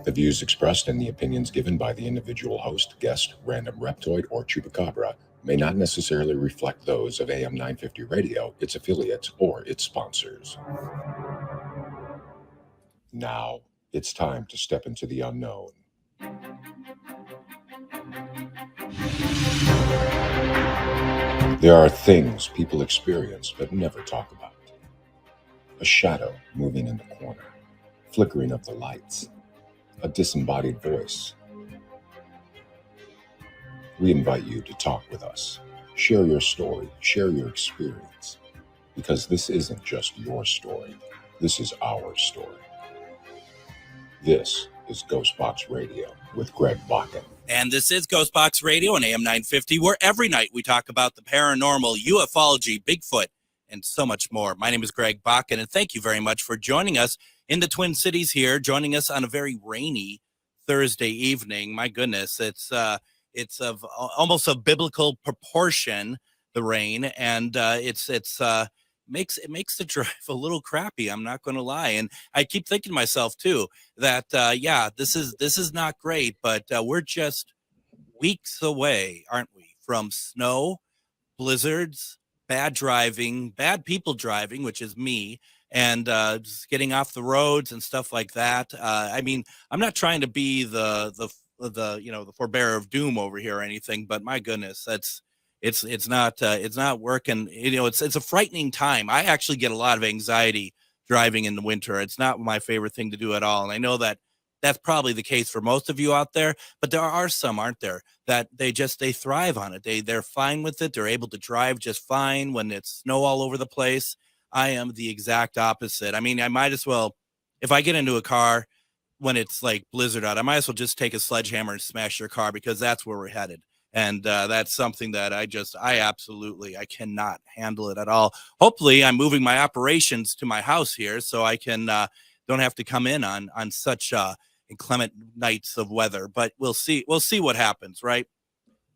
The views expressed and the opinions given by the individual host, guest, random reptoid, or chupacabra may not necessarily reflect those of AM 950 Radio, its affiliates, or its sponsors. Now, it's time to step into the unknown. There are things people experience but never talk about. A shadow moving in the corner, flickering of the lights, a disembodied voice. We invite you to talk with us. Share your story, share your experience, because this isn't just your story. This is our story. This is GhostBox Radio with Greg Bakun. And this is GhostBox Radio on AM 950, where every night we talk about the paranormal, ufology, Bigfoot, and so much more. My name is Greg Bakun, and thank you very much for joining us in the Twin Cities here, joining us on a very rainy Thursday evening. My goodness, it's of almost of biblical proportion, the rain, and makes the drive a little crappy. I'm not going to lie, and I keep thinking to myself too that this is not great, but we're just weeks away, aren't we, from snow, blizzards, bad driving, bad people driving, which is me, and just getting off the roads and stuff like that. I mean, I'm not trying to be the forebearer of doom over here or anything, but my goodness, it's not working. It's a frightening time. I actually get a lot of anxiety driving in the winter. It's not my favorite thing to do at all. And I know that that's probably the case for most of you out there, but there are some, aren't there, that they thrive on it. They're fine with it. They're able to drive just fine when it's snow all over the place. I am the exact opposite. I mean, I might as well, if I get into a car when it's like blizzard out, I might as well just take a sledgehammer and smash your car, because that's where we're headed. And that's something that I cannot handle it at all. Hopefully I'm moving my operations to my house here so I can don't have to come in on such inclement nights of weather, but we'll see what happens, right?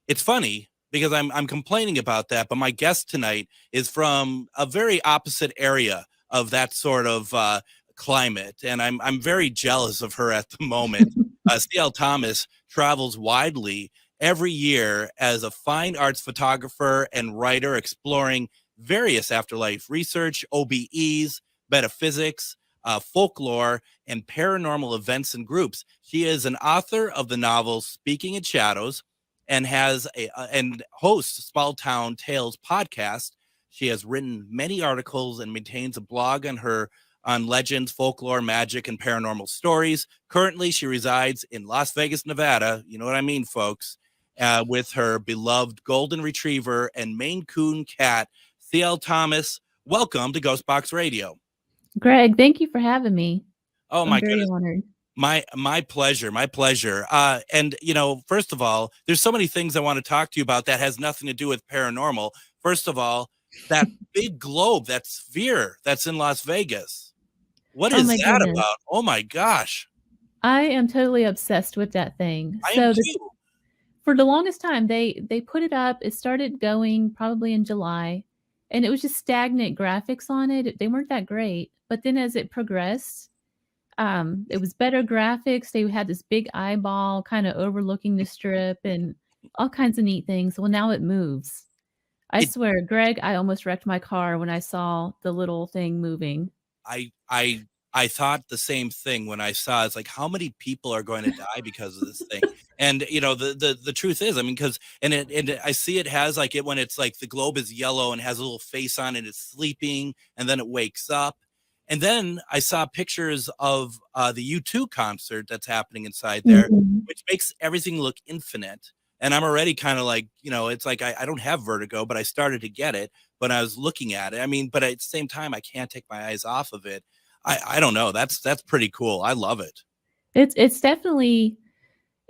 It's funny because I'm complaining about that, but my guest tonight is from a very opposite area of that sort of climate, and I'm very jealous of her at the moment. CL Thomas travels widely every year as a fine arts photographer and writer, exploring various afterlife research, OBEs, metaphysics, folklore, and paranormal events and groups. She is an author of the novel Speaking in Shadows, and and hosts Small Town Tales podcast. She has written many articles and maintains a blog on legends, folklore, magic, and paranormal stories. Currently, she resides in Las Vegas, Nevada. You know what I mean, folks, with her beloved golden retriever and Maine Coon cat, CL Thomas. Welcome to GhostBox Radio. Greg, thank you for having me. Oh, my goodness. Honored. My pleasure. And, first of all, there's so many things I want to talk to you about that has nothing to do with paranormal. First of all, that big globe, that sphere that's in Las Vegas. What is that about? Oh, my gosh. I am totally obsessed with that thing. I am too. For the longest time, they put it up. It started going probably in July, and it was just stagnant graphics on it. They weren't that great. But then as it progressed, it was better graphics. They had this big eyeball kind of overlooking the strip and all kinds of neat things. Well, now it moves. I swear, Greg, I almost wrecked my car when I saw the little thing moving. I thought the same thing when I saw it's like, how many people are going to die because of this thing? And the truth is, I mean, because I see it has like it when it's like the globe is yellow and has a little face on it, it's sleeping, and then it wakes up. And then I saw pictures of the U2 concert that's happening inside there, which makes everything look infinite. And I'm already kind of like, it's like I don't have vertigo, but I started to get it when I was looking at it. I mean, but at the same time, I can't take my eyes off of it. I don't know. That's pretty cool. I love it. It's definitely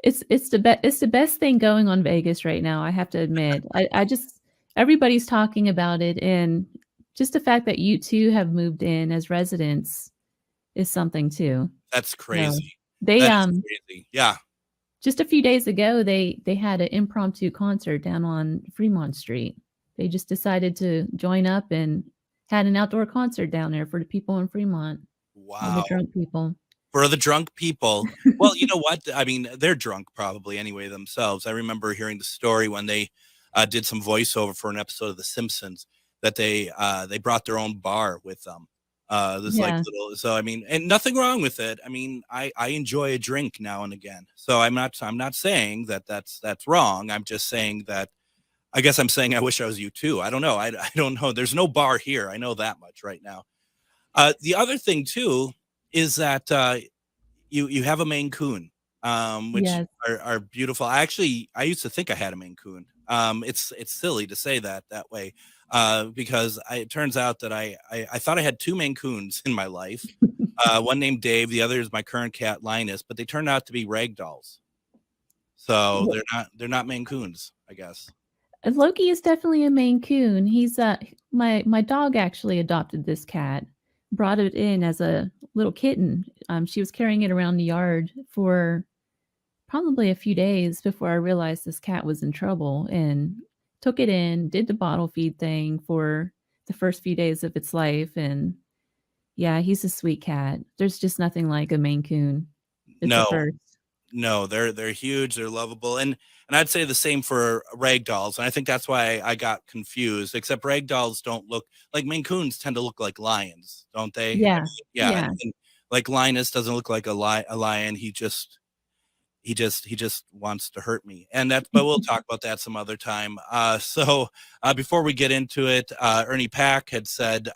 it's the best thing going on Vegas right now. I have to admit. I just everybody's talking about it, and just the fact that you two have moved in as residents is something too. That's crazy. Crazy. Yeah. Just a few days ago, they had an impromptu concert down on Fremont Street. They just decided to join up and had an outdoor concert down there for the people in Fremont. Wow. The drunk people. For the drunk people, well, you know what? I mean, they're drunk probably anyway themselves. I remember hearing the story when they did some voiceover for an episode of The Simpsons that they brought their own bar with them. This like Yeah. little, so I mean, and nothing wrong with it. I mean, I enjoy a drink now and again. So I'm not saying that that's wrong. I'm just saying that I guess I'm saying I wish I was you too. I don't know. I don't know. There's no bar here. I know that much right now. The other thing too is that you have a Maine Coon, which Yes. are beautiful. I used to think I had a Maine Coon. It's silly to say that way because it turns out that I thought I had two Maine Coons in my life. One named Dave, the other is my current cat Linus, but they turned out to be ragdolls. So they're not Maine Coons, I guess. Loki is definitely a Maine Coon. He's my dog actually adopted this cat, brought it in as a little kitten. She was carrying it around the yard for probably a few days before I realized this cat was in trouble, and took it in, did the bottle feed thing for the first few days of its life. And yeah, he's a sweet cat. There's just nothing like a Maine Coon. It's a first. No, they're huge, they're lovable, and I'd say the same for ragdolls, and I think that's why I got confused. Except ragdolls don't look like Maine Coons tend to look like lions, don't they? Yeah. Yeah. And like Linus doesn't look like a lion. He just wants to hurt me, and that's. But we'll talk about that some other time. So before we get into it, Ernie Pack had said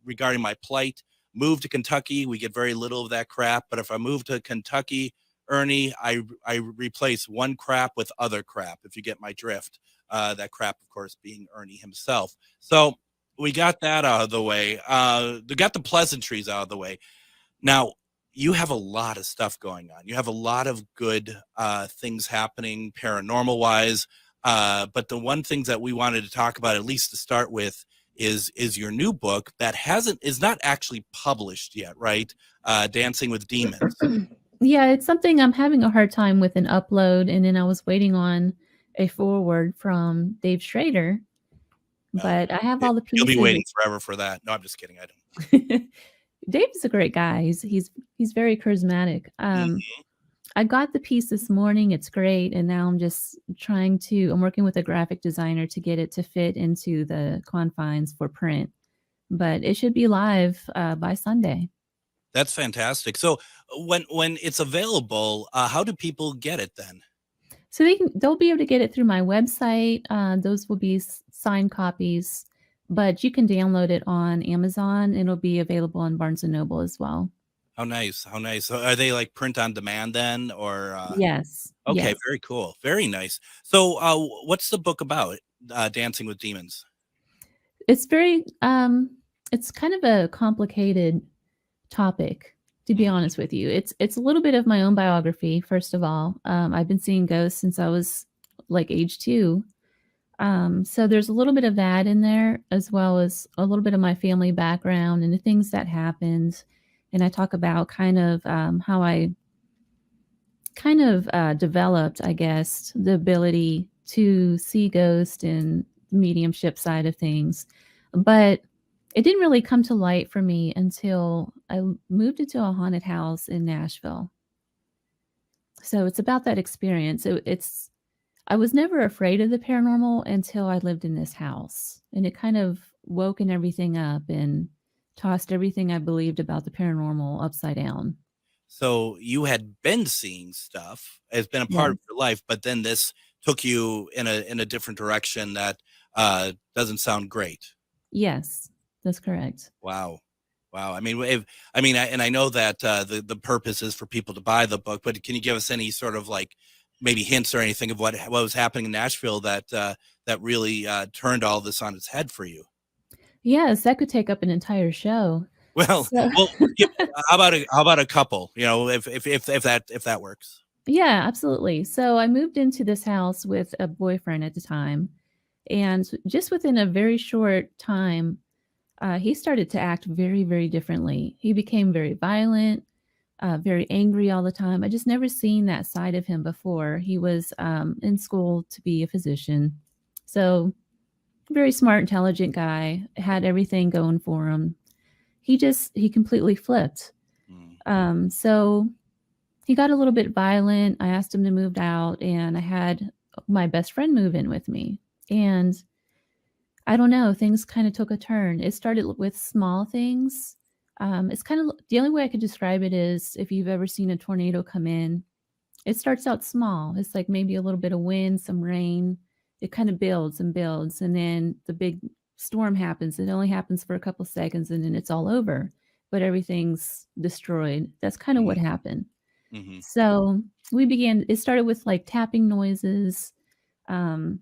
regarding my plight, move to Kentucky. We get very little of that crap, but if I move to Kentucky, Ernie, I replace one crap with other crap, if you get my drift. That crap, of course, being Ernie himself. So we got that out of the way. We got the pleasantries out of the way. Now, you have a lot of stuff going on. You have a lot of good things happening paranormal-wise. But the one thing that we wanted to talk about, at least to start with, is your new book that is not actually published yet, right? Dancing with Demons. Yeah, it's something I'm having a hard time with an upload, and then I was waiting on a forward from Dave Schrader, but I have all the pieces. You'll be waiting forever for that. No, I'm just kidding. I don't. Dave is a great guy. He's very charismatic. I got the piece this morning. It's great, and now I'm just I'm working with a graphic designer to get it to fit into the confines for print, but it should be live by Sunday. That's fantastic. So when it's available, how do people get it then? So they'll be able to get it through my website. Those will be signed copies, but you can download it on Amazon. It'll be available on Barnes & Noble as well. How nice. How nice. So are they like print on demand then, or? Yes. Okay. Yes. Very cool. Very nice. So what's the book about, Dancing with Demons? It's very, it's kind of a complicated topic, to be honest with you. It's a little bit of my own biography. First of all, I've been seeing ghosts since I was like age 2. So there's a little bit of that in there, as well as a little bit of my family background and the things that happened. And I talk about kind of how I kind of developed, I guess, the ability to see ghosts and mediumship side of things. But it didn't really come to light for me until I moved into a haunted house in Nashville. So it's about that experience. I was never afraid of the paranormal until I lived in this house, and it kind of woken everything up and tossed everything I believed about the paranormal upside down. So you had been seeing stuff, it's been a part of your life, but then this took you in a different direction that doesn't sound great. Yes, that's correct. Wow. I mean, I know that the purpose is for people to buy the book, but can you give us any sort of like maybe hints or anything of what was happening in Nashville that really turned all this on its head for you? Yes, that could take up an entire show. Well, how about a couple? You know, if that works. Yeah, absolutely. So I moved into this house with a boyfriend at the time, and just within a very short time, he started to act very, very differently. He became very violent, very angry all the time. I just never seen that side of him before. He was in school to be a physician, so very smart, intelligent guy, had everything going for him. He completely flipped. So he got a little bit violent. I asked him to move out, and I had my best friend move in with me. And I don't know, things kind of took a turn. It started with small things. It's kind of the only way I could describe it is if you've ever seen a tornado come in, it starts out small. It's like maybe a little bit of wind, some rain. It kind of builds and builds. And then the big storm happens. It only happens for a couple seconds and then it's all over, but everything's destroyed. That's kind of what happened. Mm-hmm. So it started with like tapping noises. Then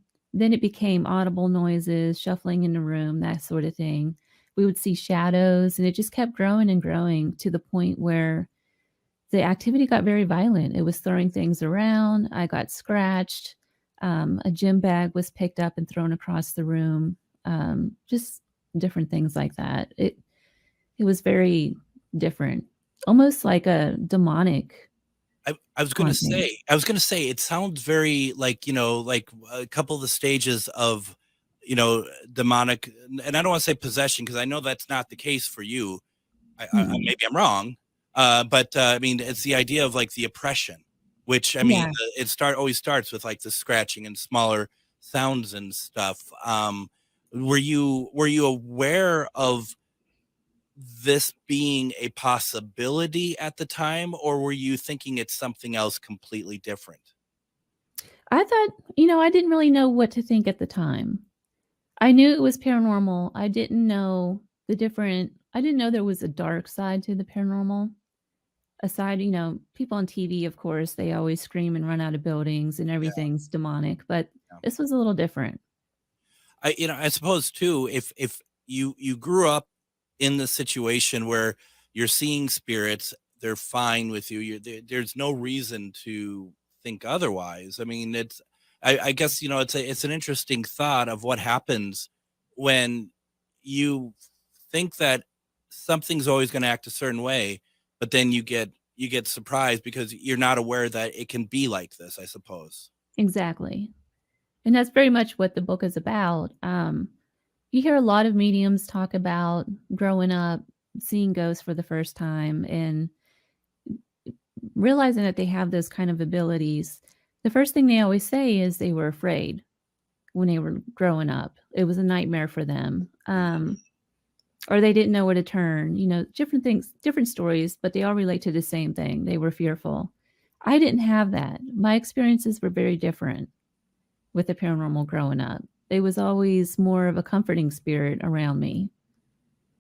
it became audible noises, shuffling in the room, that sort of thing. We would see shadows, and it just kept growing and growing to the point where the activity got very violent. It was throwing things around. I got scratched. A gym bag was picked up and thrown across the room. Just different things like that. It was very different, almost like a demonic. I was going to say, it sounds very like, like a couple of the stages of, demonic, and I don't want to say possession, because I know that's not the case for you. Maybe I'm wrong. But I mean, it's the idea of like the oppression, which I mean, it always starts with like the scratching and smaller sounds and stuff. Were you aware of this being a possibility at the time, or were you thinking it's something else completely different? I thought, I didn't really know what to think at the time. I knew it was paranormal. I didn't know I didn't know there was a dark side to the paranormal. Aside, people on TV, of course, they always scream and run out of buildings and everything's demonic, but this was a little different. I suppose too, if you grew up in the situation where you're seeing spirits, they're fine with you. There's no reason to think otherwise. I mean, I guess, it's an interesting thought of what happens when you think that something's always going to act a certain way, but then you get surprised because you're not aware that it can be like this, I suppose. Exactly. And that's very much what the book is about. You hear a lot of mediums talk about growing up, seeing ghosts for the first time, and realizing that they have those kind of abilities. The first thing they always say is they were afraid when they were growing up. It was a nightmare for them. Or they didn't know where to turn, different things, different stories, but they all relate to the same thing. They were fearful. I didn't have that. My experiences were very different with the paranormal growing up. It was always more of a comforting spirit around me.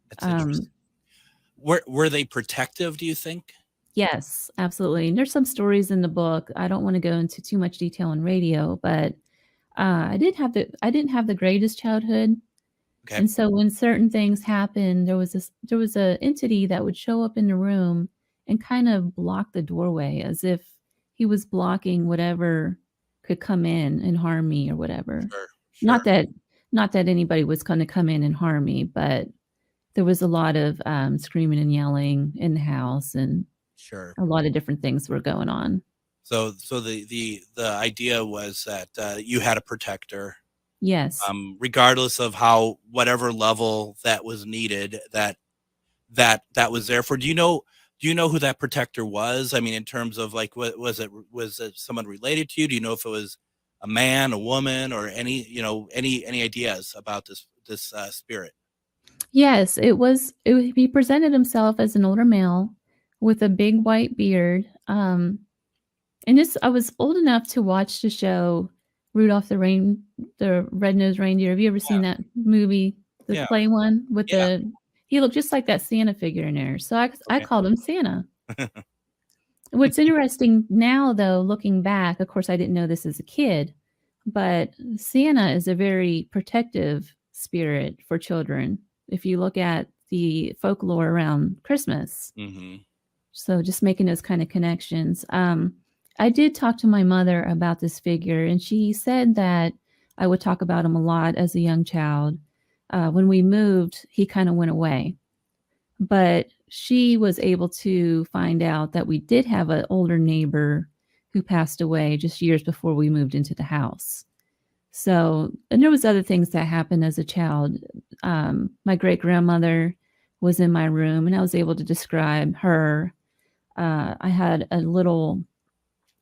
That's interesting. Were they protective, do you think? Yes, absolutely. And there's some stories in the book. I don't want to go into too much detail on radio, but I didn't have the greatest childhood. Okay. And so when certain things happened, there was a entity that would show up in the room and kind of block the doorway as if he was blocking whatever could come in and harm me or whatever. Sure. Not that anybody was going to come in and harm me, but there was a lot of screaming and yelling in the house, and a lot of different things were going on. So the idea was that you had a protector. Yes. Regardless of whatever level that was needed, that was there for. Do you know who that protector was? I mean, in terms of like, was it someone related to you? Do you know if it was a man, a woman, or any ideas about this spirit? Yes, he presented himself as an older male with a big white beard. And I was old enough to watch the show Rudolph the Red-Nosed Reindeer. Have you ever seen that movie, the play one with he looked just like that Santa figure in there. So I called him Santa. What's interesting now, though, looking back, of course, I didn't know this as a kid, but Santa is a very protective spirit for children. If you look at the folklore around Christmas. Mm-hmm. So just making those kind of connections. I did talk to my mother about this figure, and she said that I would talk about him a lot as a young child. When we moved, he kind of went away. But she was able to find out that we did have an older neighbor who passed away just years before we moved into the house. So, and there was other things that happened as a child. My great-grandmother was in my room, and I was able to describe her. I had it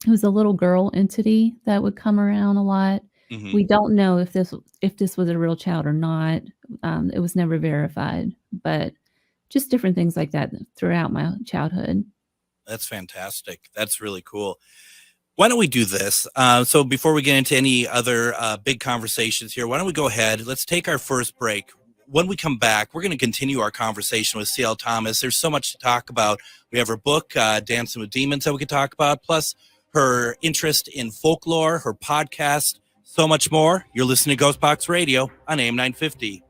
was a little girl entity that would come around a lot. Mhm. We don't know if this was a real child or not. It was never verified, but just different things like that throughout my childhood. That's fantastic. That's really cool. Why don't we do this? So before we get into any other big conversations here, why don't we go ahead? Let's take our first break. When we come back, we're going to continue our conversation with C.L. Thomas. There's so much to talk about. We have her book, Dancing with Demons, that we could talk about, plus her interest in folklore, her podcast, so much more. You're listening to GhostBox Radio on AM 950.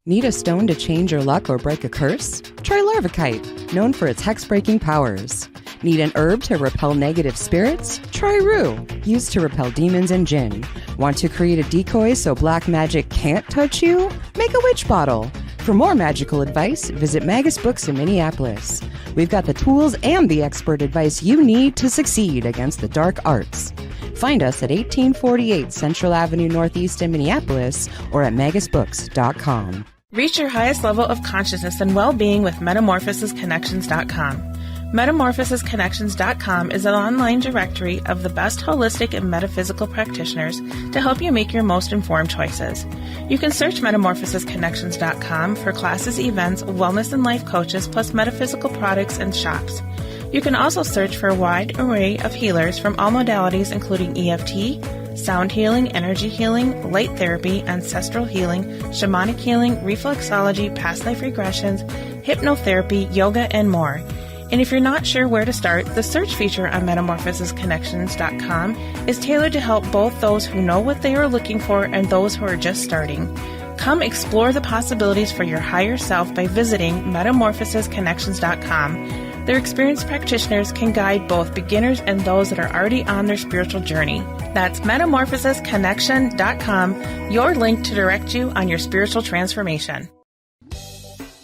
Need a stone to change your luck or break a curse? Try Larvikite, known for its hex-breaking powers. Need an herb to repel negative spirits? Try Rue, used to repel demons and jinn. Want to create a decoy so black magic can't touch you? Make a witch bottle. For more magical advice, visit Magus Books in Minneapolis. We've got the tools and the expert advice you need to succeed against the dark arts. Find us at 1848 Central Avenue Northeast in Minneapolis or at magusbooks.com. Reach your highest level of consciousness and well-being with MetamorphosisConnections.com. MetamorphosisConnections.com is an online directory of the best holistic and metaphysical practitioners to help you make your most informed choices. You can search MetamorphosisConnections.com for classes, events, wellness and life coaches, plus metaphysical products and shops. You can also search for a wide array of healers from all modalities, including EFT, sound healing, energy healing, light therapy, ancestral healing, shamanic healing, reflexology, past life regressions, hypnotherapy, yoga, and more. And if you're not sure where to start, the search feature on MetamorphosisConnections.com is tailored to help both those who know what they are looking for and those who are just starting. Come explore the possibilities for your higher self by visiting MetamorphosisConnections.com. Their experienced practitioners can guide both beginners and those that are already on their spiritual journey. That's MetamorphosisConnection.com, your link to direct you on your spiritual transformation.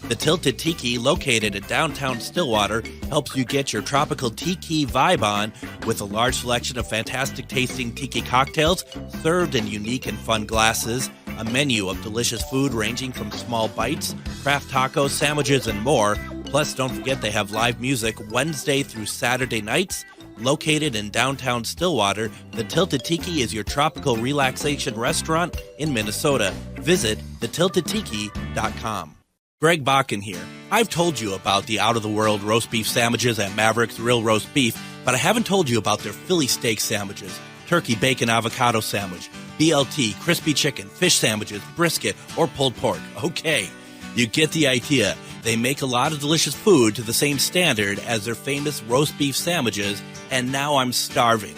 The Tilted Tiki, located in downtown Stillwater, helps you get your tropical tiki vibe on with a large selection of fantastic tasting tiki cocktails served in unique and fun glasses, a menu of delicious food ranging from small bites, craft tacos, sandwiches, and more. Plus, don't forget they have live music Wednesday through Saturday nights. Located in downtown Stillwater, the Tilted Tiki is your tropical relaxation restaurant in Minnesota. Visit thetiltedtiki.com. Greg Bakun here. I've told you about the out-of-the-world roast beef sandwiches at Maverick's Real Roast Beef, but I haven't told you about their Philly steak sandwiches, turkey bacon avocado sandwich, BLT, crispy chicken, fish sandwiches, brisket, or pulled pork. Okay, you get the idea. They make a lot of delicious food to the same standard as their famous roast beef sandwiches, and now I'm starving.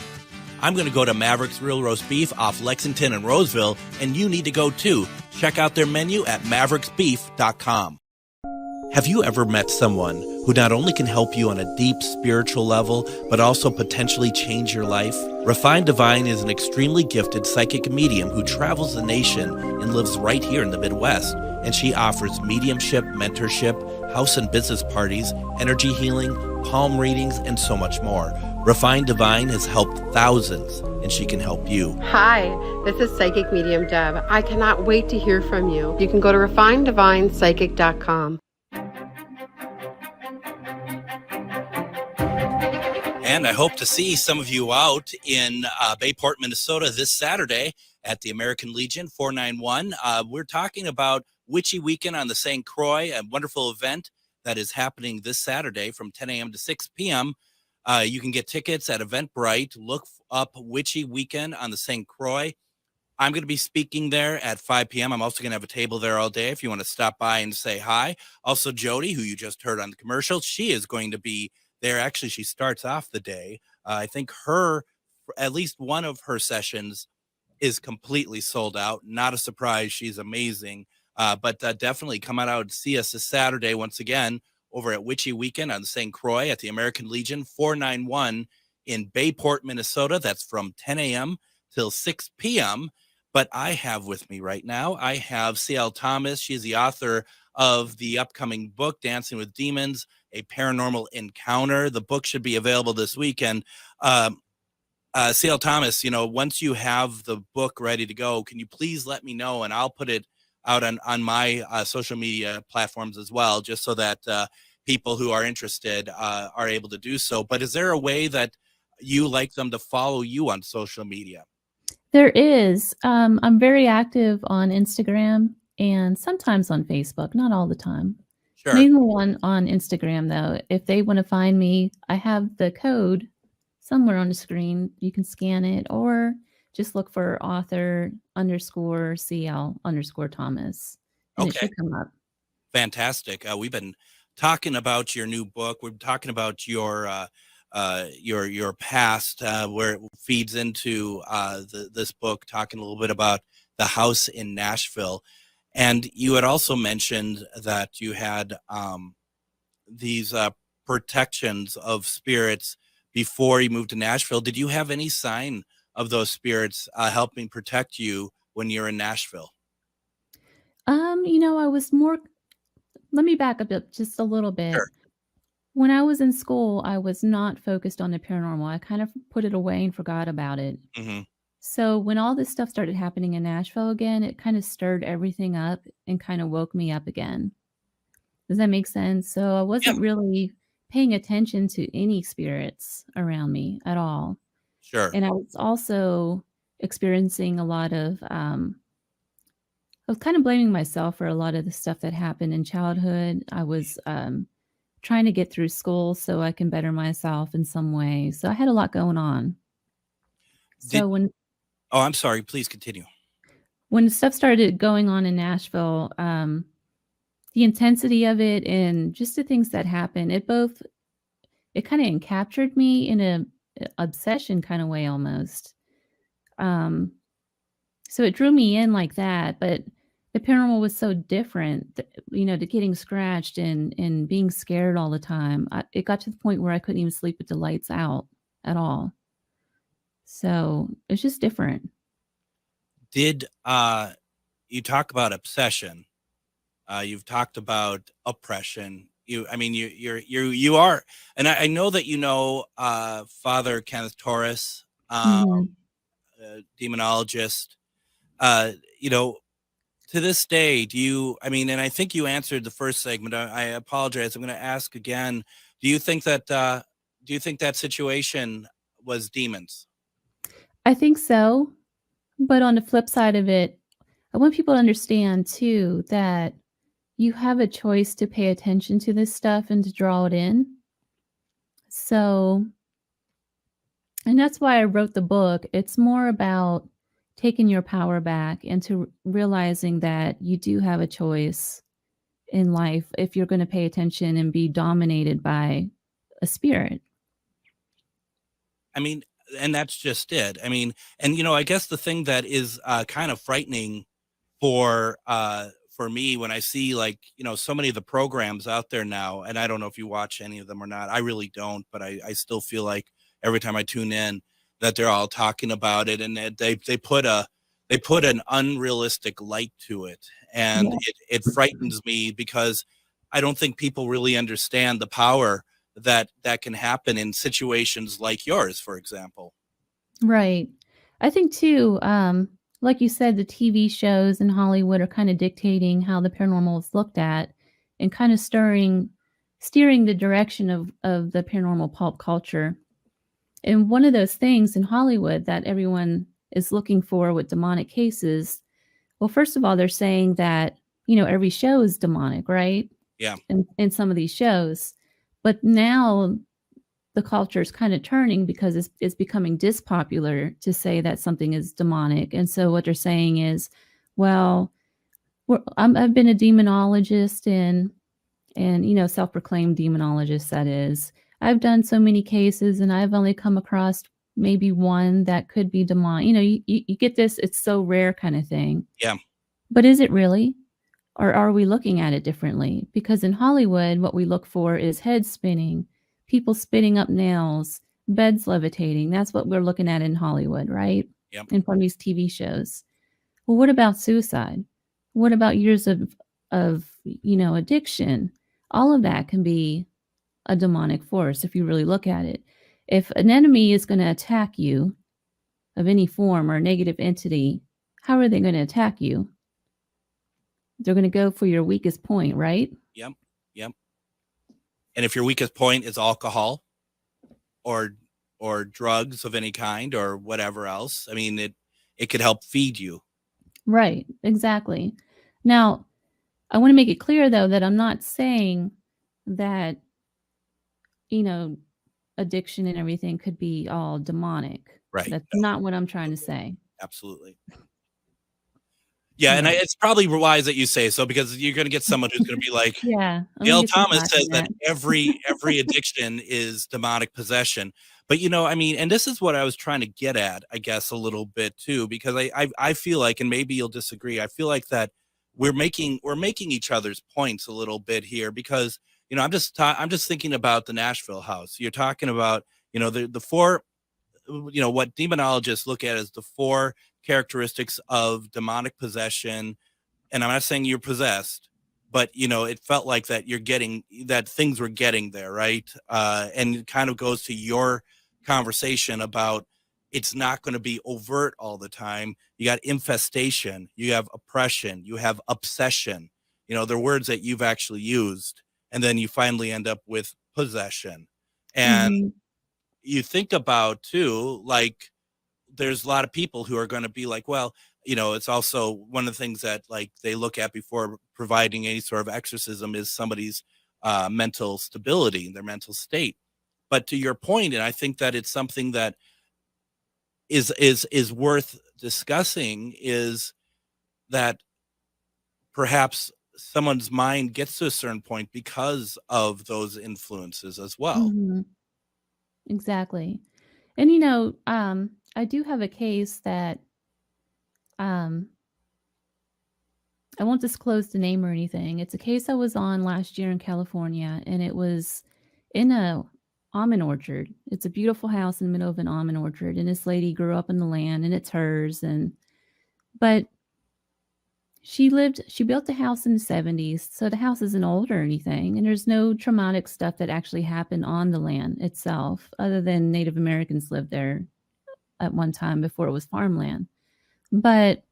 I'm going to go to Maverick's Real Roast Beef off Lexington and Roseville, and you need to go too. Check out their menu at mavericksbeef.com. Have you ever met someone who not only can help you on a deep spiritual level, but also potentially change your life? Refined Divine is an extremely gifted psychic medium who travels the nation and lives right here in the Midwest. And she offers mediumship, mentorship, house and business parties, energy healing, palm readings, and so much more. Refined Divine has helped thousands, and she can help you. Hi, this is Psychic Medium Deb. I cannot wait to hear from you. You can go to refineddivinepsychic.com. And I hope to see some of you out in Bayport, Minnesota this Saturday at the American Legion 491. We're talking about Witchy Weekend on the St. Croix, a wonderful event that is happening this Saturday from 10 a.m. to 6 p.m. You can get tickets at Eventbrite. Look up Witchy Weekend on the St. Croix. I'm going to be speaking there at 5 p.m. I'm also going to have a table there all day if you want to stop by and say hi. Also, Jody, who you just heard on the commercial, she is going to be there. Actually, she starts off the day. I think at least one of her sessions is completely sold out. Not a surprise. She's amazing. But definitely come out and see us this Saturday once again over at Witchy Weekend on the St. Croix at the American Legion 491 in Bayport, Minnesota. That's from 10 a.m. till 6 p.m. But I have with me right now, I have C.L. Thomas. She's the author of the upcoming book, Dancing with Demons, A Paranormal Encounter. The book should be available this weekend. C.L. Thomas, once you have the book ready to go, can you please let me know, and I'll put it out on my social media platforms as well, just so that people who are interested are able to do so. But is there a way that you like them to follow you on social media? There is. I'm very active on Instagram and sometimes on Facebook, not all the time. Sure. Mainly on Instagram, though. If they want to find me, I have the code somewhere on the screen. You can scan it or just look for author_CL_Thomas, and it Okay. should come up. Fantastic. We've been talking about your new book. We're talking about your past, where it feeds into this book, talking a little bit about the house in Nashville. And you had also mentioned that you had these protections of spirits before you moved to Nashville. Did you have any sign of those spirits helping protect you when you're in Nashville? I was more. Let me back up just a little bit. Sure. When I was in school, I was not focused on the paranormal. I kind of put it away and forgot about it. Mm-hmm. So when all this stuff started happening in Nashville again, it kind of stirred everything up and kind of woke me up again. Does that make sense? So I wasn't really paying attention to any spirits around me at all. Sure. And I was also experiencing a lot of, I was kind of blaming myself for a lot of the stuff that happened in childhood. I was trying to get through school so I can better myself in some way. So I had a lot going on. Oh, I'm sorry. Please continue. When stuff started going on in Nashville, the intensity of it and just the things that happened, it kind of captured me in a obsession kind of way almost. So it drew me in like that, but the paranormal was so different, to getting scratched and being scared all the time. It got to the point where I couldn't even sleep with the lights out at all. So it's just different. Did you talk about obsession? You've talked about oppression. You are, and I know that Father Kenneth Torres, demonologist. To this day, and I think you answered the first segment. I apologize. I'm going to ask again. Do you think that situation was demons? I think so. But on the flip side of it, I want people to understand too that you have a choice to pay attention to this stuff and to draw it in. So, and that's why I wrote the book. It's more about taking your power back and to realizing that you do have a choice in life if you're going to pay attention and be dominated by a spirit. And that's just it. I guess the thing that is kind of frightening for me when I see so many of the programs out there now, and I don't know if you watch any of them or not. I really don't, but I still feel like every time I tune in that they're all talking about it, and they put an unrealistic light to it, and it frightens me because I don't think people really understand the power that can happen in situations like yours, for example. Right. I think too, like you said, the TV shows in Hollywood are kind of dictating how the paranormal is looked at and kind of steering the direction of the paranormal pulp culture. And one of those things in Hollywood that everyone is looking for with demonic cases, well, first of all, they're saying that, every show is demonic, right? Yeah. In some of these shows. But now the culture is kind of turning because it's becoming dispopular to say that something is demonic. And so what they're saying is, well, I've been a demonologist and self-proclaimed demonologist, that is. I've done so many cases and I've only come across maybe one that could be demonic. You get this, it's so rare kind of thing. Yeah. But is it really? Or are we looking at it differently? Because in Hollywood, what we look for is head spinning, people spitting up nails, beds levitating. That's what we're looking at in Hollywood, right? Yep. In front of these TV shows. Well, what about suicide? What about years of addiction? All of that can be a demonic force if you really look at it. If an enemy is going to attack you of any form or a negative entity, how are they going to attack you? They're going to go for your weakest point, right? Yep. And if your weakest point is alcohol or drugs of any kind or whatever else, I mean, it could help feed you. Right, exactly. Now, I want to make it clear, though, that I'm not saying that, addiction and everything could be all demonic. Right. That's not what I'm trying to say. Absolutely. Yeah, and it's probably wise that you say so, because you're going to get someone who's going to be like, yeah, Dale Thomas says that every addiction is demonic possession. But, and this is what I was trying to get at, I guess, a little bit too, because I feel like, and maybe you'll disagree, I feel like that we're making each other's points a little bit here, because, I'm just thinking about the Nashville house. You're talking about, the four, what demonologists look at as the four characteristics of demonic possession. And I'm not saying you're possessed, but it felt like that things were getting there, right? And it kind of goes to your conversation about it's not going to be overt all the time. You got infestation, you have oppression, you have obsession. They're words that you've actually used, and then you finally end up with possession. And you think about too, like, there's a lot of people who are going to be like, well, it's also one of the things that like they look at before providing any sort of exorcism is somebody's mental stability, their mental state. But to your point, and I think that it's something that is worth discussing, is that perhaps someone's mind gets to a certain point because of those influences as well. Exactly. And I do have a case that I won't disclose the name or anything. It's a case I was on last year in California, and it was in a almond orchard. It's a beautiful house in the middle of an almond orchard, and this lady grew up in the land, and it's hers. But she built the house in the 70s, so the house isn't old or anything, and there's no traumatic stuff that actually happened on the land itself, other than Native Americans lived there at one time before it was farmland. But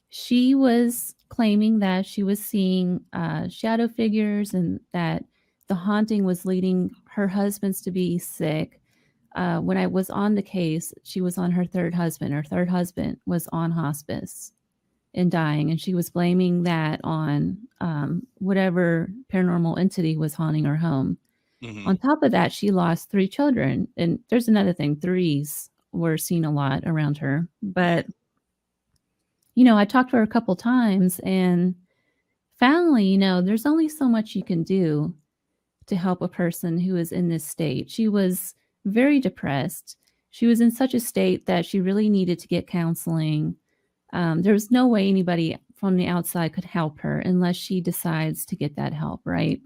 she was claiming that she was seeing shadow figures, and that the haunting was leading her husbands to be sick. When I was on the case, she was on her third husband. Her third husband was on hospice and dying, and she was blaming that on whatever paranormal entity was haunting her home. On top of that, she lost 3 children. And there's another thing, threes were seen a lot around her. But, I talked to her a couple times, and finally, there's only so much you can do to help a person who is in this state. She was very depressed. She was in such a state that she really needed to get counseling. There was no way anybody from the outside could help her unless she decides to get that help, right?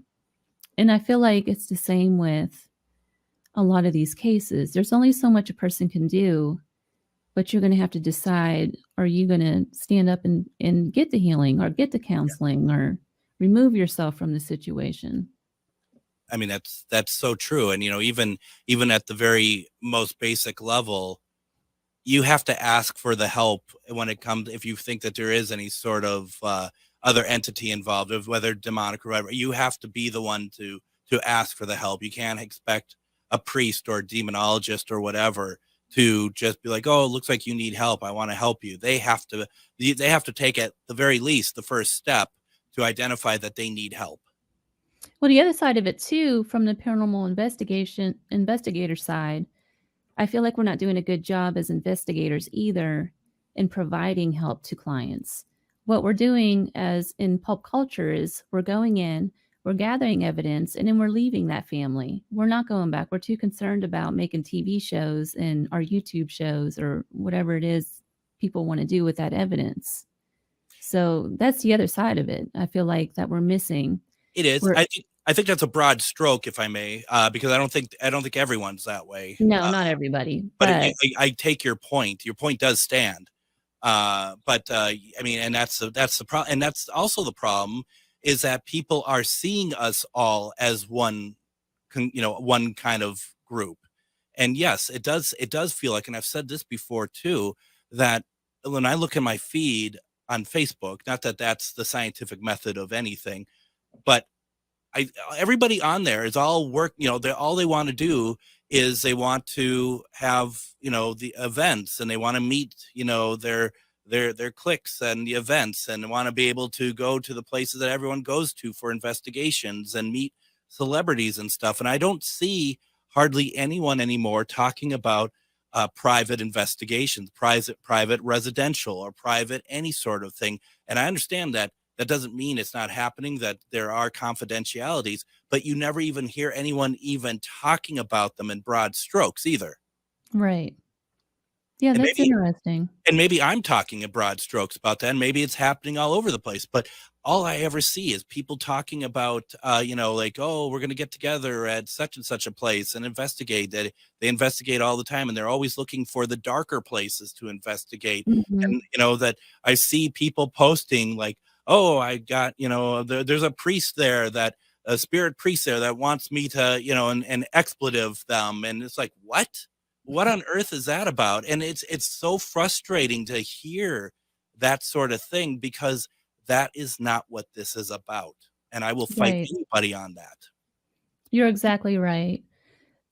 And I feel like it's the same with a lot of these cases. There's only so much a person can do, but you're going to have to decide, are you going to stand up and get the healing or get the counseling or remove yourself from the situation? I mean, that's so true. And, even at the very most basic level, you have to ask for the help when it comes, if you think that there is any sort of other entity involved, of whether demonic or whatever, you have to be the one to ask for the help. You can't expect a priest or a demonologist or whatever to just be like, oh, it looks like you need help, I want to help you. They have to take, at the very least, the first step to identify that they need help. Well, the other side of it too, from the paranormal investigator side, I feel like we're not doing a good job as investigators either in providing help to clients. What we're doing as in pulp culture is we're going in, we're gathering evidence, and then we're leaving that family. We're not going back. We're too concerned about making TV shows and our YouTube shows or whatever it is people want to do with that evidence. So that's the other side of it. I feel like that we're missing. It is. I think that's a broad stroke, if I may, because I don't think everyone's that way. No, not everybody. But I take your point. Your point does stand. But I mean, and that's the problem, and that's also the problem, is that people are seeing us all as one kind of group. And yes, it does feel like, and I've said this before too, that when I look at my feed, on Facebook. Not that that's the scientific method of anything, but everybody on there is all work, all they want to do is they want to have, the events, and they want to meet, their cliques and the events, and want to be able to go to the places that everyone goes to for investigations and meet celebrities and stuff. And I don't see hardly anyone anymore talking about private investigations, private residential, or private any sort of thing. And I understand that doesn't mean it's not happening, that there are confidentialities, but you never even hear anyone even talking about them in broad strokes either. Right. Yeah, And that's interesting. And maybe I'm talking in broad strokes about that, and maybe it's happening all over the place. But all I ever see is people talking about, like, oh, we're going to get together at such and such a place and investigate. That they investigate all the time, and they're always looking for the darker places to investigate. Mhm. And, that I see people posting like, oh, I got, there's a priest there, a spirit priest there that wants me to, and expletive them. And it's like, what on earth is that about? And it's so frustrating to hear that sort of thing, because that is not what this is about. And I will fight Right. anybody on that. You're exactly right.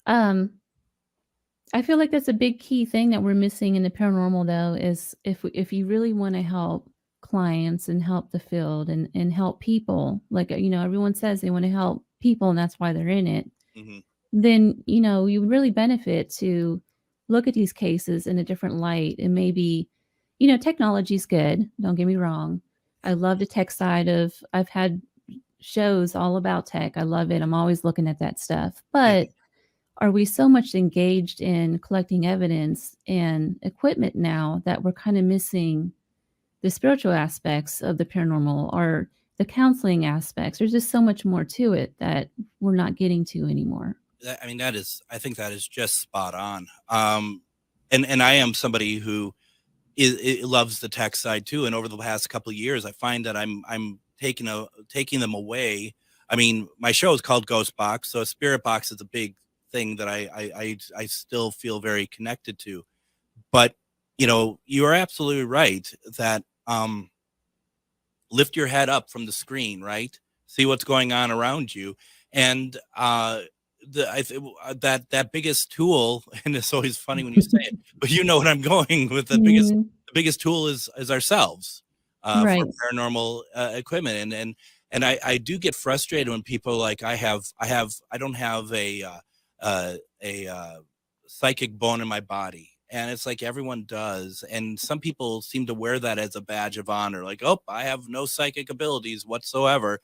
I feel like that's a big key thing that we're missing in the paranormal, though, is if you really want to help clients and help the field and help people, like, everyone says they want to help people and that's why they're in it, Mm-hmm. then, you would really benefit to look at these cases in a different light. And maybe, technology's good. Don't get me wrong. I love the tech side I've had shows all about tech. I love it. I'm always looking at that stuff. But are we so much engaged in collecting evidence and equipment now that we're kind of missing the spiritual aspects of the paranormal, or the counseling aspects? There's just so much more to it that we're not getting to anymore. I think that is just spot on. And I am somebody who loves the tech side too. And over the past couple of years, I find that I'm taking them away. I mean, my show is called GhostBox, so a spirit box is a big thing that I still feel very connected to. But you are absolutely right that lift your head up from the screen, right? See what's going on around you, and that biggest tool, and it's always funny when you say it, but you know what I'm going with. The biggest tool is ourselves, right, for paranormal equipment, and I do get frustrated when people are like, I don't have a psychic bone in my body. And it's like, everyone does. And some people seem to wear that as a badge of honor. Like, oh, I have no psychic abilities whatsoever.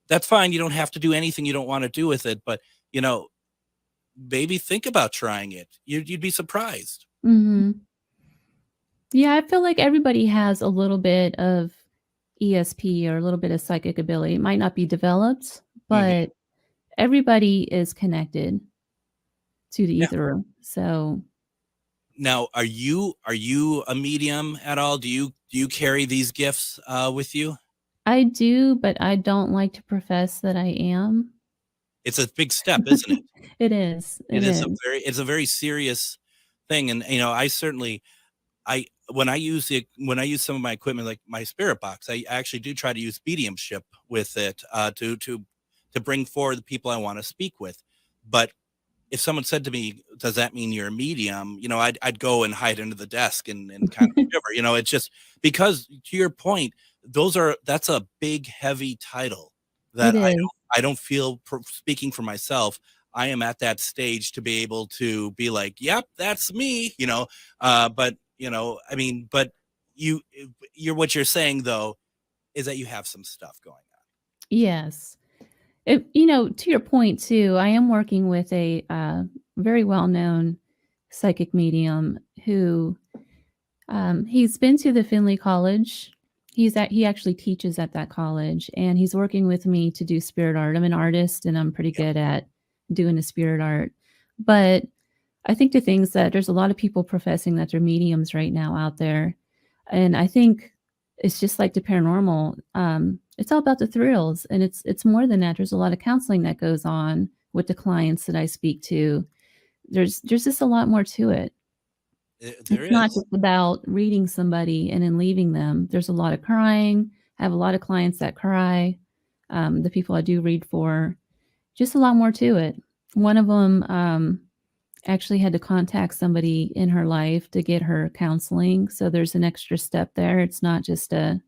That's fine. You don't have to do anything you don't want to do with it. But, maybe think about trying it. You'd be surprised. Mm-hmm. Yeah, I feel like everybody has a little bit of ESP or a little bit of psychic ability. It might not be developed, but everybody is connected to the ether. So now, are you a medium at all? Do you carry these gifts with you? I do, but I don't like to profess that I am. It's a big step, isn't it? It is. It's a very serious thing. And when I use some of my equipment, like my spirit box, I actually do try to use mediumship with it to bring forward the people I want to speak with. But if someone said to me, does that mean you're a medium? I'd go and hide under the desk and kind of shiver. It's just because, to your point, that's a big, heavy title that I don't feel, speaking for myself, I am at that stage to be able to be like, yep, that's me, but what you're saying though, is that you have some stuff going on. Yes. To your point too, I am working with a very well-known psychic medium who he's been to the Finley College. He actually teaches at that college, and he's working with me to do spirit art. I'm an artist, and I'm pretty good at doing the spirit art. But I think the things that there's a lot of people professing that they're mediums right now out there, and I think it's just like the paranormal. It's all about the thrills, and it's more than that. There's a lot of counseling that goes on with the clients that I speak to. There's just a lot more to it. It's not just about reading somebody and then leaving them. There's a lot of crying. I have a lot of clients that cry. The people I do read for, just a lot more to it. One of them actually had to contact somebody in her life to get her counseling. So there's an extra step there. It's not just a,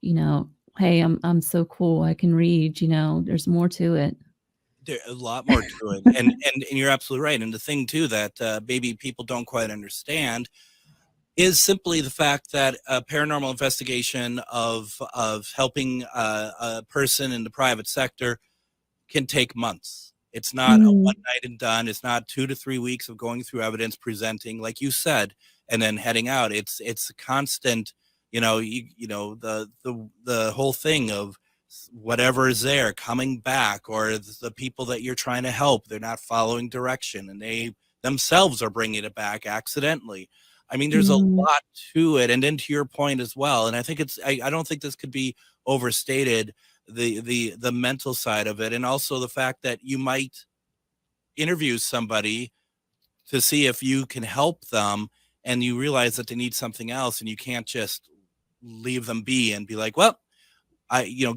hey, I'm so cool, I can read. There's more to it. There's a lot more to it, and you're absolutely right. And the thing too that maybe people don't quite understand is simply the fact that a paranormal investigation of helping a person in the private sector can take months. It's not a one night and done. It's not 2 to 3 weeks of going through evidence, presenting, like you said, and then heading out. It's a constant, the whole thing of whatever is there coming back, or the people that you're trying to help, they're not following direction and they themselves are bringing it back accidentally. I mean, there's a lot to it. And then to your point as well, and I think I don't think this could be overstated, the mental side of it, and also the fact that you might interview somebody to see if you can help them, and you realize that they need something else, and you can't just leave them be and be like, well,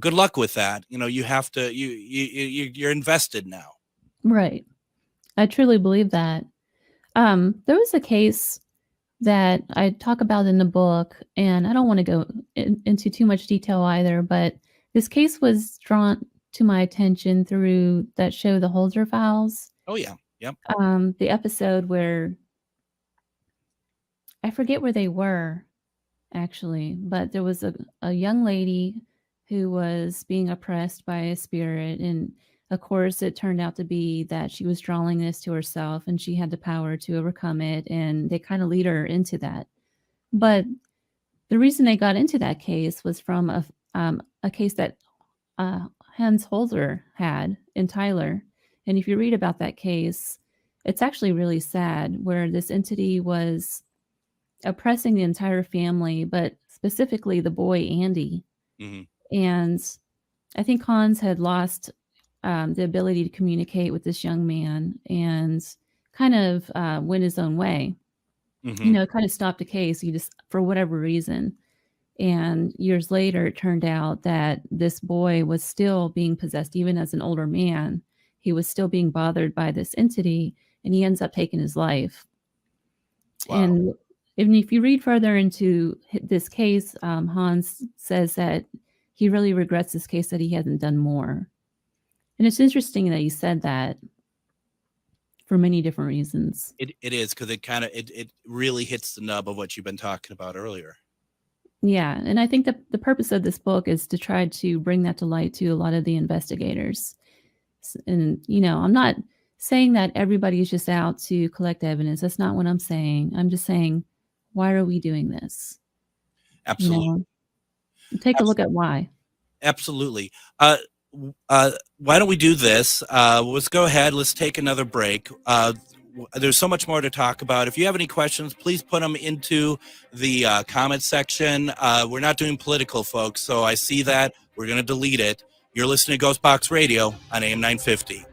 good luck with that. You have to, you're invested now. Right. I truly believe that. There was a case that I talk about in the book, and I don't want to go into too much detail either, but this case was drawn to my attention through that show, The Holder Files. Oh yeah. Yep. The episode where I forget where they were actually, but there was a young lady who was being oppressed by a spirit. And of course, it turned out to be that she was drawing this to herself and she had the power to overcome it. And they kind of lead her into that. But the reason they got into that case was from a case that Hans Holzer had in Tyler. And if you read about that case, it's actually really sad, where this entity was oppressing the entire family, but specifically the boy, Andy. Mm-hmm. And I think Hans had lost the ability to communicate with this young man and kind of went his own way. Mm-hmm. Kind of stopped the case. He just, for whatever reason. And years later, it turned out that this boy was still being possessed, even as an older man. He was still being bothered by this entity, and he ends up taking his life. Wow. And if you read further into this case, Hans says that he really regrets this case, that he hasn't done more. And it's interesting that you said that for many different reasons. It is, because it really hits the nub of what you've been talking about earlier. Yeah. And I think that the purpose of this book is to try to bring that to light to a lot of the investigators. And, I'm not saying that everybody's just out to collect evidence. That's not what I'm saying. I'm just saying, why are we doing this? Absolutely. Take a look at why. Absolutely. Why don't we do this? Let's go ahead. Let's take another break. There's so much more to talk about. If you have any questions, please put them into the comment section. We're not doing political, folks, so I see that. We're going to delete it. You're listening to GhostBox Radio on AM 950.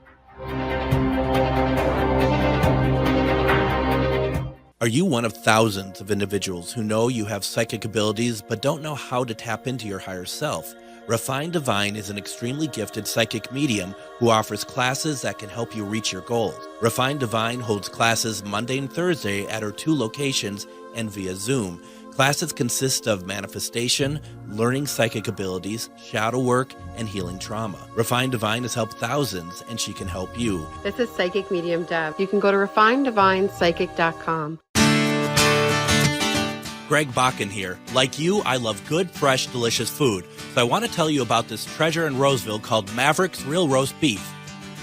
Are you one of thousands of individuals who know you have psychic abilities but don't know how to tap into your higher self? Refined Divine is an extremely gifted psychic medium who offers classes that can help you reach your goals. Refined Divine holds classes Monday and Thursday at her 2 locations and via Zoom. Classes consist of manifestation, learning psychic abilities, shadow work, and healing trauma. Refined Divine has helped thousands, and she can help you. This is Psychic Medium Deb. You can go to refineddivinepsychic.com. Greg Bakun here. Like you, I love good, fresh, delicious food. So I want to tell you about this treasure in Roseville called Maverick's Real Roast Beef.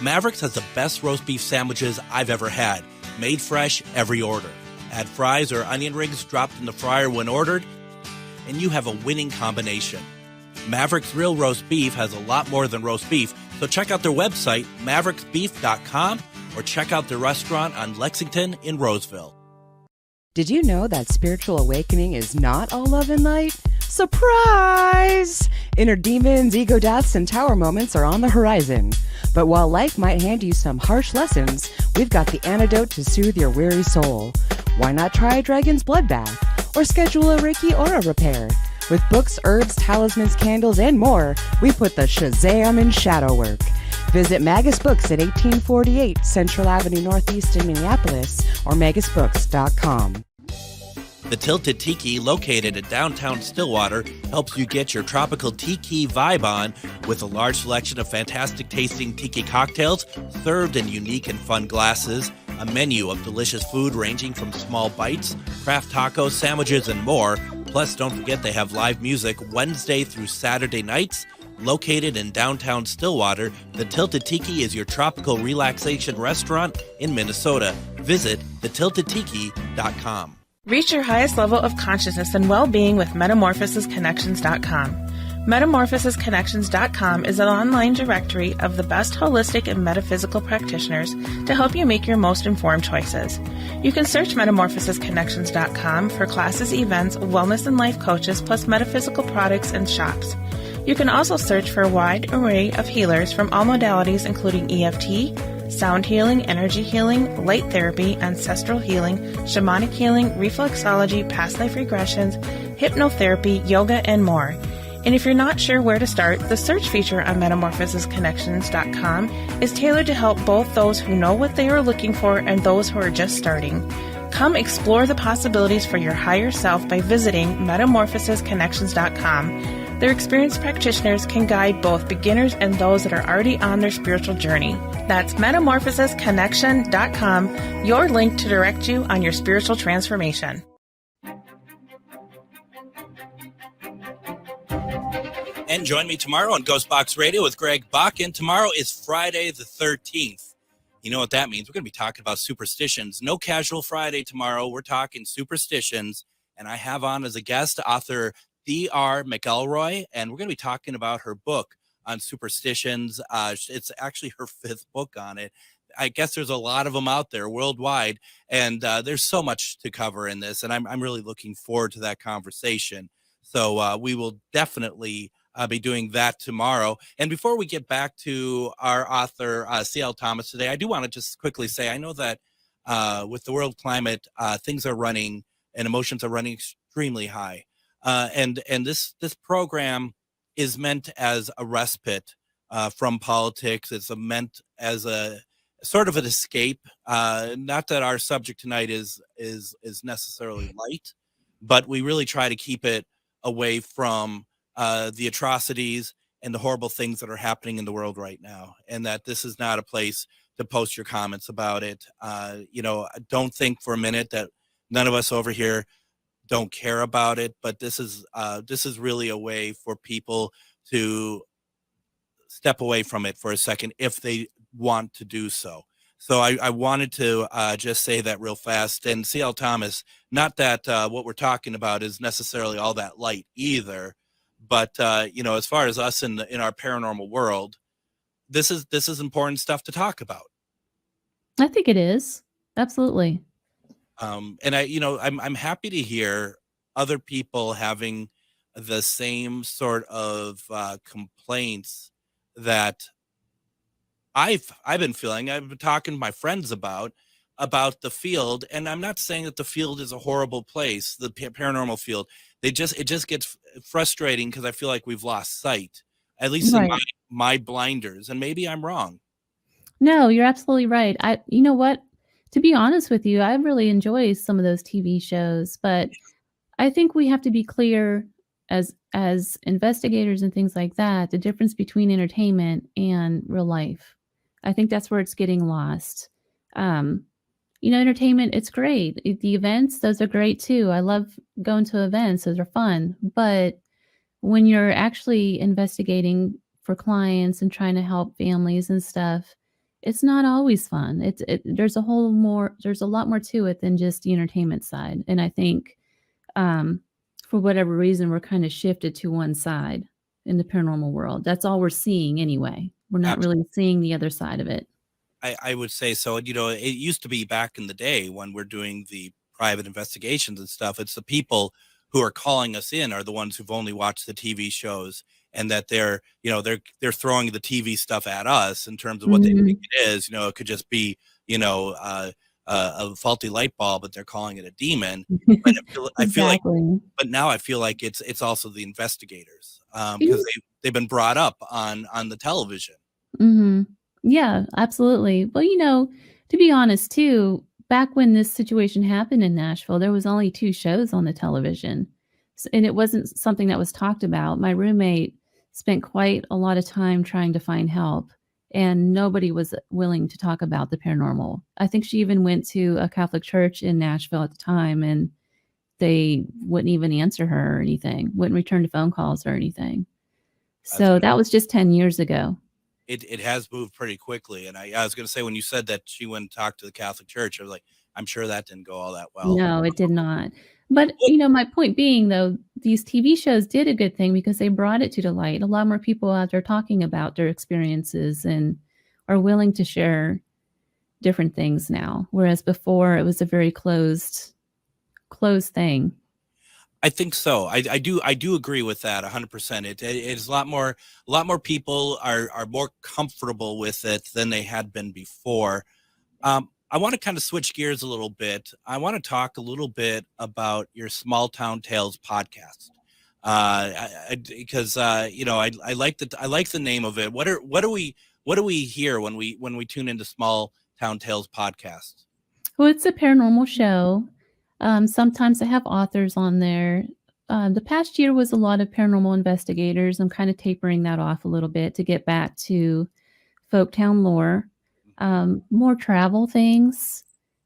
Maverick's has the best roast beef sandwiches I've ever had. Made fresh every order. Add fries or onion rings dropped in the fryer when ordered, and you have a winning combination. Maverick's Real Roast Beef has a lot more than roast beef, so check out their website, mavericksbeef.com, or check out their restaurant on Lexington in Roseville. Did you know that spiritual awakening is not all love and light? Surprise! Inner demons, ego deaths, and tower moments are on the horizon. But while life might hand you some harsh lessons, we've got the antidote to soothe your weary soul. Why not try a dragon's blood bath or schedule a Reiki aura repair? With books, herbs, talismans, candles, and more, we put the Shazam in shadow work. Visit Magus Books at 1848 Central Avenue Northeast in Minneapolis or magusbooks.com. The Tilted Tiki, located in downtown Stillwater, helps you get your tropical tiki vibe on with a large selection of fantastic tasting tiki cocktails served in unique and fun glasses, a menu of delicious food ranging from small bites, craft tacos, sandwiches, and more. Plus, don't forget they have live music Wednesday through Saturday nights. Located in downtown Stillwater, the Tilted Tiki is your tropical relaxation restaurant in Minnesota. Visit thetiltedtiki.com. Reach your highest level of consciousness and well-being with metamorphosisconnections.com. Metamorphosisconnections.com is an online directory of the best holistic and metaphysical practitioners to help you make your most informed choices. You can search metamorphosisconnections.com for classes, events, wellness and life coaches, plus metaphysical products and shops. You can also search for a wide array of healers from all modalities, including EFT, sound healing, energy healing, light therapy, ancestral healing, shamanic healing, reflexology, past life regressions, hypnotherapy, yoga, and more. And if you're not sure where to start, the search feature on metamorphosisconnections.com is tailored to help both those who know what they are looking for and those who are just starting. Come explore the possibilities for your higher self by visiting metamorphosisconnections.com. Their experienced practitioners can guide both beginners and those that are already on their spiritual journey. That's metamorphosisconnection.com, your link to direct you on your spiritual transformation. And join me tomorrow on GhostBox Radio with Greg Bakun. Tomorrow is Friday the 13th. You know what that means. We're going to be talking about superstitions. No casual Friday tomorrow. We're talking superstitions. And I have on as a guest author D.R. McElroy, and we're going to be talking about her book on superstitions. It's actually her 5th book on it. I guess there's a lot of them out there worldwide, and there's so much to cover in this, and I'm really looking forward to that conversation. So we will definitely be doing that tomorrow. And before we get back to our author, C.L. Thomas, today, I do want to just quickly say, I know that with the world climate, things are running and emotions are running extremely high. And this program is meant as a respite from politics. It's meant as a sort of an escape. Not that our subject tonight is necessarily light, but we really try to keep it away from the atrocities and the horrible things that are happening in the world right now. And that this is not a place to post your comments about it. Don't think for a minute that none of us over here don't care about it, but this is really a way for people to step away from it for a second if they want to do so. So I wanted to just say that real fast. And C.L. Thomas, not that what we're talking about is necessarily all that light either, but as far as us in our paranormal world, this is important stuff to talk about. I think it is. Absolutely. And I'm happy to hear other people having the same sort of complaints that I've been feeling. I've been talking to my friends about the field, and I'm not saying that the field is a horrible place, the paranormal field. It just gets frustrating because I feel like we've lost sight, at least Right. in my blinders, and maybe I'm wrong. No, you're absolutely right. You know what? To be honest with you, I really enjoy some of those TV shows, but I think we have to be clear as investigators and things like that, the difference between entertainment and real life. I think that's where it's getting lost. Entertainment, it's great. The events, those are great too. I love going to events. Those are fun. But when you're actually investigating for clients and trying to help families and stuff, it's not always fun. There's a lot more to it than just the entertainment side. And I think for whatever reason, we're kind of shifted to one side in the paranormal world. That's all we're seeing anyway. We're not really seeing the other side of it. I would say so. It used to be back in the day when we're doing the private investigations and stuff. It's the people who are calling us in are the ones who've only watched the TV shows, and that they're throwing the TV stuff at us in terms of what they think it is. It could just be, a faulty light bulb, but they're calling it a demon. But I feel like, Exactly. but now I feel like it's also the investigators, because they've been brought up on the television. Mm-hmm. Yeah, absolutely. Well, to be honest too, back when this situation happened in Nashville, there was only 2 shows on the television. And it wasn't something that was talked about. My roommate spent quite a lot of time trying to find help, and nobody was willing to talk about the paranormal. I think she even went to a Catholic church in Nashville at the time, and they wouldn't even answer her or anything, wouldn't return to phone calls or anything. So that was just 10 years ago. It has moved pretty quickly. And I was going to say, when you said that she went and talked to the Catholic Church, I was like, I'm sure that didn't go all that well. No, it did not. But, my point being, though, these TV shows did a good thing because they brought it to the light. A lot more people out there talking about their experiences and are willing to share different things now. Whereas before, it was a very closed thing. I think so. I do agree with that 100%. It is a lot more people are more comfortable with it than they had been before. I want to kind of switch gears a little bit. I want to talk a little bit about your Small Town Tales podcast, because I like the name of it. What do we hear when we tune into Small Town Tales podcast? Well, it's a paranormal show. Sometimes I have authors on there. The past year was a lot of paranormal investigators. I'm kind of tapering that off a little bit to get back to folktown lore, more travel things,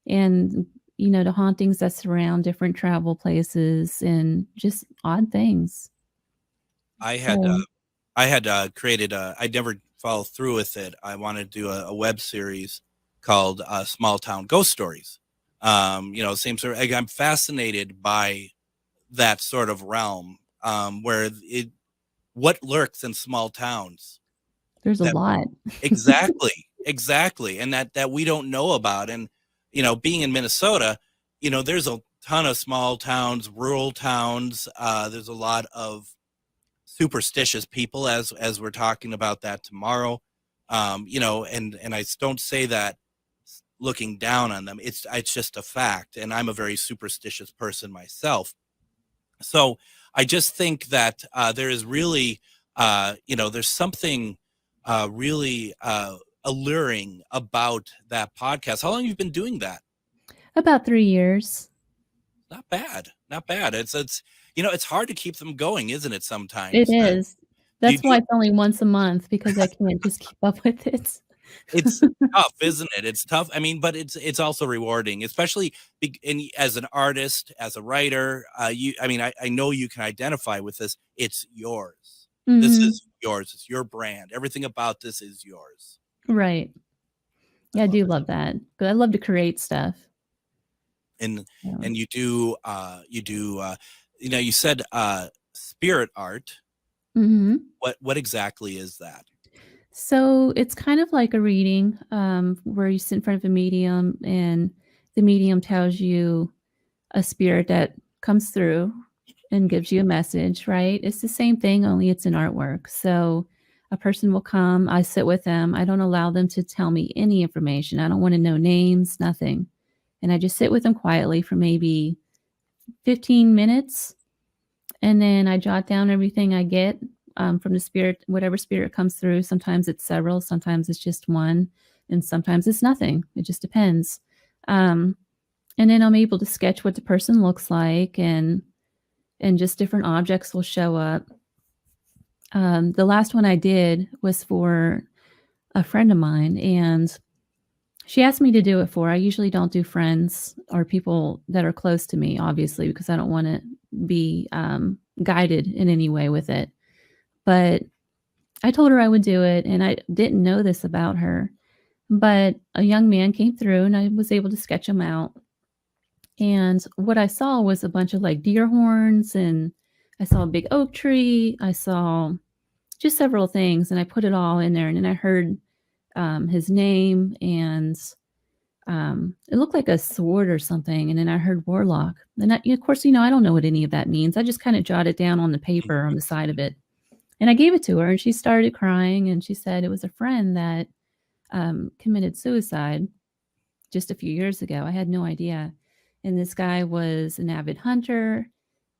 and the hauntings that surround different travel places and just odd things. I had created I never followed through with it. I wanted to do a web series called Small Town Ghost Stories. Same sort of, I'm fascinated by that sort of realm, where what lurks in small towns. There's a lot. Exactly. And that we don't know about. And, being in Minnesota, there's a ton of small towns, rural towns. There's a lot of superstitious people, as we're talking about that tomorrow. And I don't say that looking down on them. It's just a fact. And I'm a very superstitious person myself. So I just think that there is really, there's something really alluring about that podcast. How long have you been doing that? About 3 years. Not bad. It's hard to keep them going, isn't it? Sometimes it is. That's why it's only once a month, because I can't just keep up with it. It's tough, isn't it? It's tough. I mean, but it's also rewarding, especially as an artist, as a writer. I know you can identify with this. It's yours. Mm-hmm. This is yours. It's your brand. Everything about this is yours. Right. Yeah, I do love that. But I love to create stuff. And you do you said spirit art. Mm-hmm. What exactly is that? So it's kind of like a reading, where you sit in front of a medium and the medium tells you a spirit that comes through and gives you a message, right? It's the same thing, only it's an artwork. So a person will come, I sit with them. I don't allow them to tell me any information. I don't want to know names, nothing. And I just sit with them quietly for maybe 15 minutes. And then I jot down everything I get from the spirit, whatever spirit comes through. Sometimes it's several, sometimes it's just one, and sometimes it's nothing. It just depends. And then I'm able to sketch what the person looks like, and just different objects will show up. The last one I did was for a friend of mine, and she asked me to do it for. I usually don't do friends or people that are close to me, obviously, because I don't want to be guided in any way with it. But I told her I would do it, and I didn't know this about her. But a young man came through, and I was able to sketch him out. And what I saw was a bunch of like deer horns, and I saw a big oak tree. I saw just several things, and I put it all in there. And then I heard his name, and it looked like a sword or something. And then I heard warlock. And of course, I don't know what any of that means. I just kind of jotted down on the paper on the side of it. And I gave it to her, and she started crying, and she said it was a friend that committed suicide. just a few years ago. I had no idea. And this guy was an avid hunter.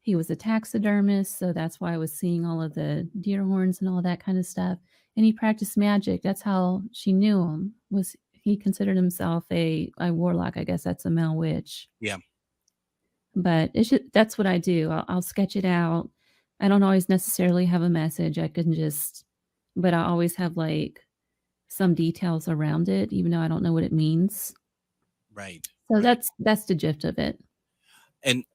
He was a taxidermist, so that's why I was seeing all of the deer horns and all that kind of stuff. And he practiced magic. That's how she knew him. Was he considered himself a warlock? I guess that's a male witch. Yeah. But that's what I do. I'll sketch it out. I don't always necessarily have a message. But I always have like some details around it, even though I don't know what it means. Right. So that's the gist of it.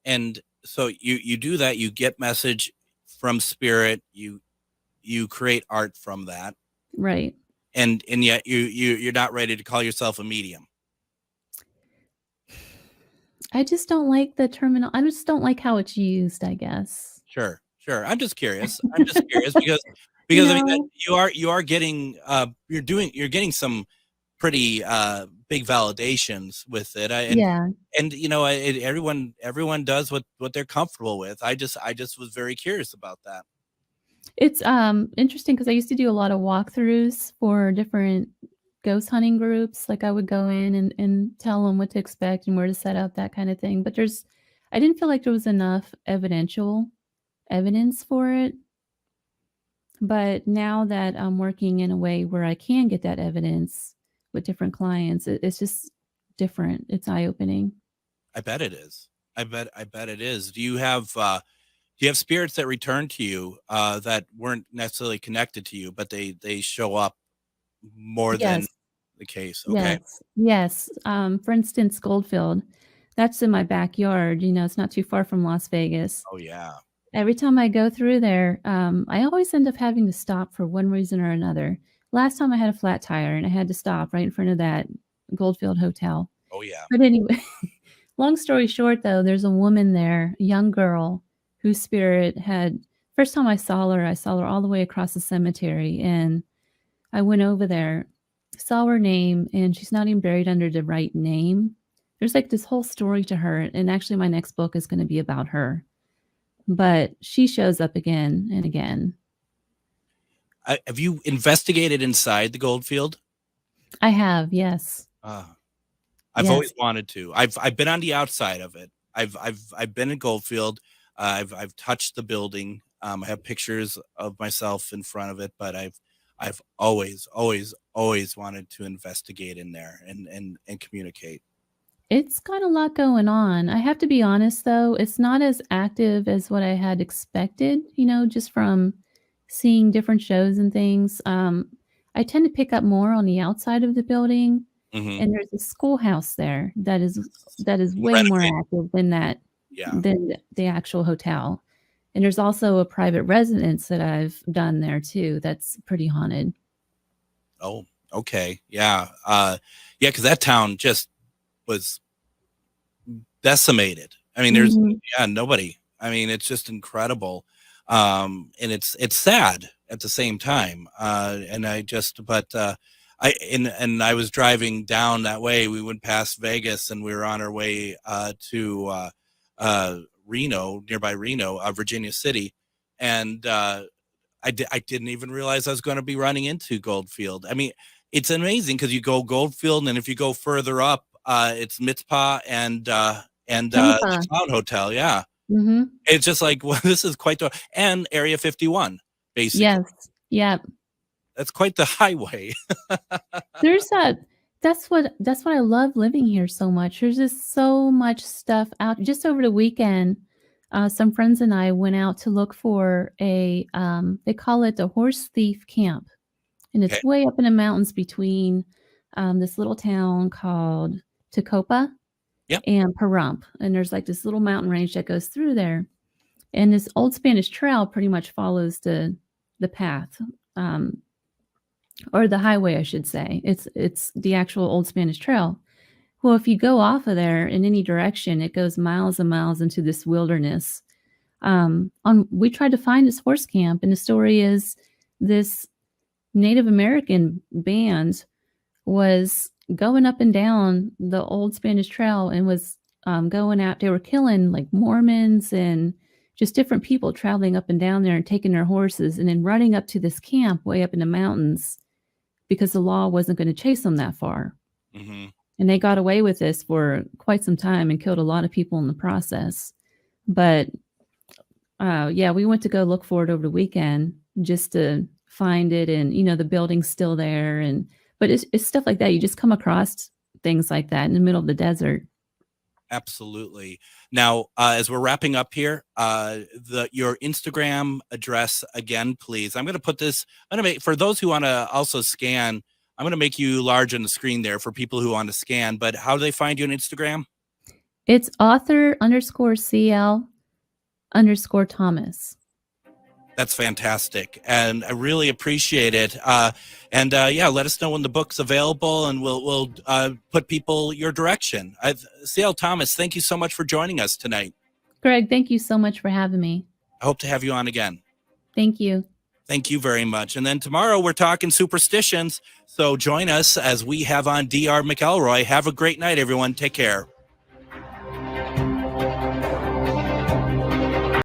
And so you do that, you get message from spirit, you create art from that. Right. And yet you're not ready to call yourself a medium. I just don't like the terminal. I just don't like how it's used, I guess. Sure. I'm just curious because I mean you are getting you're getting some pretty big validations with it. And you know, everyone does what they're comfortable with. I just was very curious about that. It's interesting because I used to do a lot of walkthroughs for different ghost hunting groups. Like I would go in and tell them what to expect and where to set up, that kind of thing. But I didn't feel like there was enough evidence for it. But now that I'm working in a way where I can get that evidence with different clients, it's just different. It's eye-opening. I bet it is. I bet it is. Do you have spirits that return to you that weren't necessarily connected to you, but they show up more than the case? Okay. Yes. For instance, Goldfield, that's in my backyard. You know, it's not too far from Las Vegas. Oh yeah. Every time I go through there, I always end up having to stop for one reason or another. Last time I had a flat tire and I had to stop right in front of that Goldfield Hotel. Oh yeah. But anyway, long story short though, there's a woman there, a young girl whose spirit first time I saw her all the way across the cemetery, and I went over there, saw her name, and she's not even buried under the right name. There's like this whole story to her, and actually my next book is going to be about her. But she shows up again and again. Have you investigated inside the Goldfield? I have, yes. I've always wanted to. I've been on the outside of it. I've been in Goldfield. I've touched the building. I have pictures of myself in front of it, but I've always wanted to investigate in there and communicate. It's got a lot going on. I have to be honest, though, it's not as active as what I had expected, you know, just from seeing different shows and things. I tend to pick up more on the outside of the building, and there's a schoolhouse there that is way more active than than the actual hotel. And there's also a private residence that I've done there too. That's pretty haunted. Oh, okay. Yeah. Because that town just was decimated. I mean, there's nobody. I mean, it's just incredible. And it's sad at the same time. And I was driving down that way. We went past Vegas and we were on our way to Reno, nearby Reno, Virginia City. And I didn't even realize I was going to be running into Goldfield. I mean, it's amazing because you go Goldfield, and if you go further up, it's Mitzpah and the Clown Hotel. Yeah. Mm-hmm. It's just like, well, this is quite and Area 51, basically. Yes. Yeah. That's quite the highway. That's what I love living here so much. There's just so much stuff out. Just over the weekend, some friends and I went out to look for they call it the Horse Thief Camp. And it's way up in the mountains between this little town called Tecopa and Pahrump. And there's like this little mountain range that goes through there. And this old Spanish trail pretty much follows the path, or the highway, I should say. It's the actual old Spanish trail. Well, if you go off of there in any direction, it goes miles and miles into this wilderness. We tried to find this horse camp, and the story is this Native American band was going up and down the old Spanish trail and was going out. They were killing like Mormons and just different people traveling up and down there and taking their horses and then running up to this camp way up in the mountains because the law wasn't going to chase them that far. Mm-hmm. And they got away with this for quite some time and killed a lot of people in the process. But we went to go look for it over the weekend just to find it. And, the building's still there. But it's stuff like that. You just come across things like that in the middle of the desert. Absolutely. Now, as we're wrapping up here, your Instagram address again, please. I'm going to put this, for those who want to also scan, I'm going to make you large on the screen there for people who want to scan, but how do they find you on Instagram? It's author_CL_Thomas. That's fantastic. And I really appreciate it. Let us know when the book's available and we'll put people your direction. CL Thomas, thank you so much for joining us tonight. Greg, thank you so much for having me. I hope to have you on again. Thank you. Thank you very much. And then tomorrow we're talking superstitions. So join us as we have on Dr. McElroy. Have a great night, everyone. Take care.